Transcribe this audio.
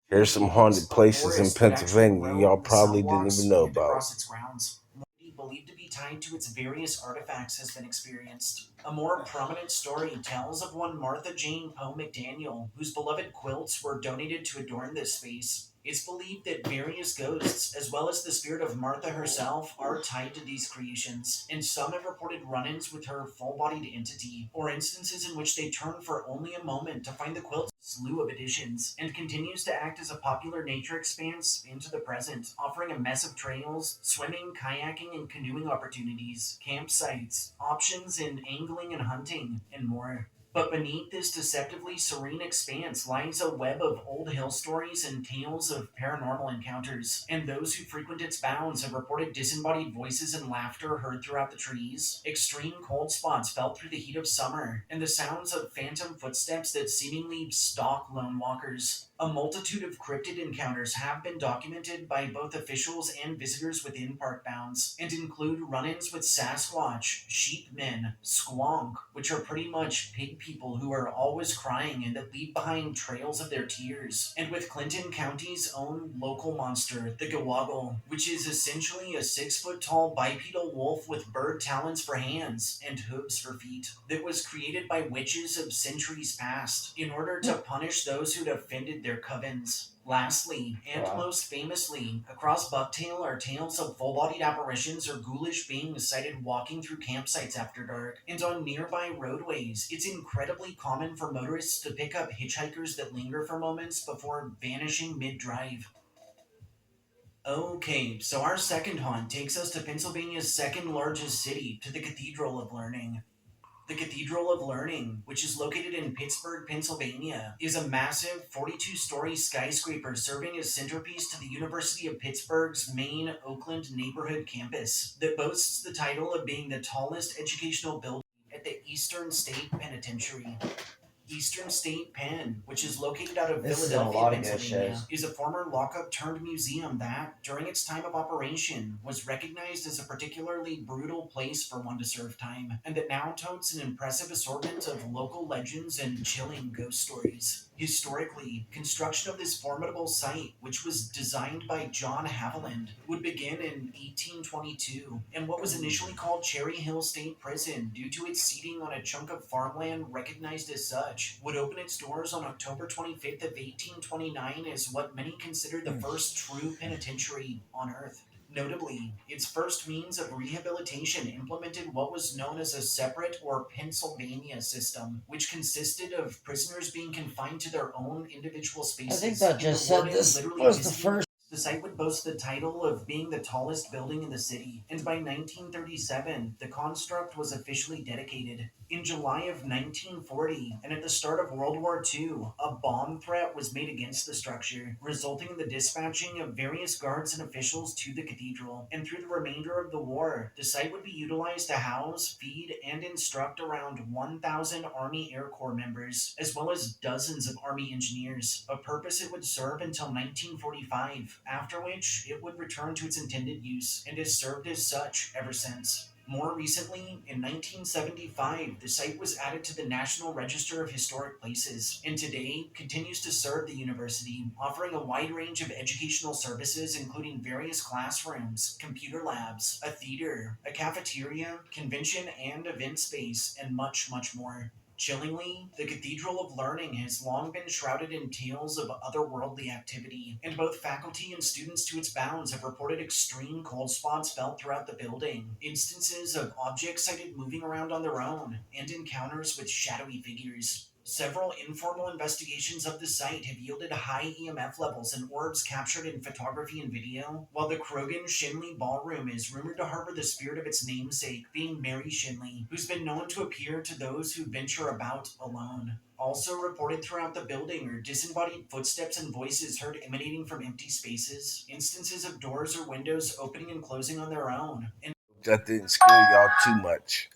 Here's some haunted places in Pennsylvania y'all probably didn't even know about. Across its grounds. Mortality believed to be tied to its various artifacts has been experienced. A more prominent story tells of one Martha Jane Poe McDaniel, whose beloved quilts were donated to adorn this space. It's believed that various ghosts, as well as the spirit of Martha herself, are tied to these creations, and some have reported run ins with her full bodied entity, or instances in which they turn for only a moment to find the quilt's slew of additions, and continues to act as a popular nature expanse into the present, offering a mess of trails, swimming, kayaking, and canoeing opportunities, campsites, options in angling and hunting, and more. But beneath this deceptively serene expanse lies a web of old hill stories and tales of paranormal encounters, and those who frequent its bounds have reported disembodied voices and laughter heard throughout the trees, extreme cold spots felt through the heat of summer, and the sounds of phantom footsteps that seemingly stalk lone walkers. A multitude of cryptid encounters have been documented by both officials and visitors within park bounds, and include run ins with Sasquatch, sheepmen, squonk, which are pretty much pig people who are always crying and that leave behind trails of their tears, and with Clinton County's own local monster, the Gawaggle, which is essentially a 6 foot tall bipedal wolf with bird talons for hands and hooves for feet, that was created by witches of centuries past in order to punish those who'd offended their covens. Lastly, and Wow. most famously, across Bucktail are tales of full bodied apparitions or ghoulish beings sighted walking through campsites after dark. And on nearby roadways, it's incredibly common for motorists to pick up hitchhikers that linger for moments before vanishing mid drive. Okay, so our second haunt takes us to Pennsylvania's second largest city, to the Cathedral of Learning. The Cathedral of Learning, which is located in Pittsburgh, Pennsylvania, is a massive 42-story skyscraper serving as centerpiece to the University of Pittsburgh's main Oakland neighborhood campus that boasts the title of being the tallest educational building at the Eastern State Penitentiary. Eastern State Pen, which is located out of This is a Philadelphia, lot of good Pennsylvania, shows. is a former lockup turned museum that, during its time of operation, was recognized as a particularly brutal place for one to serve time, and that now totes an impressive assortment of local legends and chilling ghost stories. Historically, construction of this formidable site, which was designed by John Haviland, would begin in 1822, and what was initially called Cherry Hill State Prison due to its seating on a chunk of farmland recognized as such, would open its doors on October 25th of 1829 as what many consider the first true penitentiary on Earth. Notably, its first means of rehabilitation implemented what was known as a separate or Pennsylvania system, which consisted of prisoners being confined to their own individual I think spaces, that and the just said warden this literally was the visiting. first. The site would boast the title of being the tallest building in the city, and by 1937, the construct was officially dedicated. In July of 1940, and at the start of World War II, a bomb threat was made against the structure, resulting in the dispatching of various guards and officials to the cathedral. And through the remainder of the war, the site would be utilized to house, feed, and instruct around 1,000 Army Air Corps members, as well as dozens of Army engineers, a purpose it would serve until 1945, after which it would return to its intended use, and has served as such ever since. More recently, in 1975, the site was added to the National Register of Historic Places, and today continues to serve the university, offering a wide range of educational services including various classrooms, computer labs, a theater, a cafeteria, convention and event space, and much, much more. Chillingly, the Cathedral of Learning has long been shrouded in tales of otherworldly activity, and both faculty and students to its bounds have reported extreme cold spots felt throughout the building, instances of objects sighted moving around on their own, and encounters with shadowy figures. Several informal investigations of the site have yielded high EMF levels and orbs captured in photography and video, while the Krogan Shinley Ballroom is rumored to harbor the spirit of its namesake, being Mary Shinley, who's been known to appear to those who venture about alone. Also reported throughout the building are disembodied footsteps and voices heard emanating from empty spaces, instances of doors or windows opening and closing on their own, and That didn't scare y'all too much.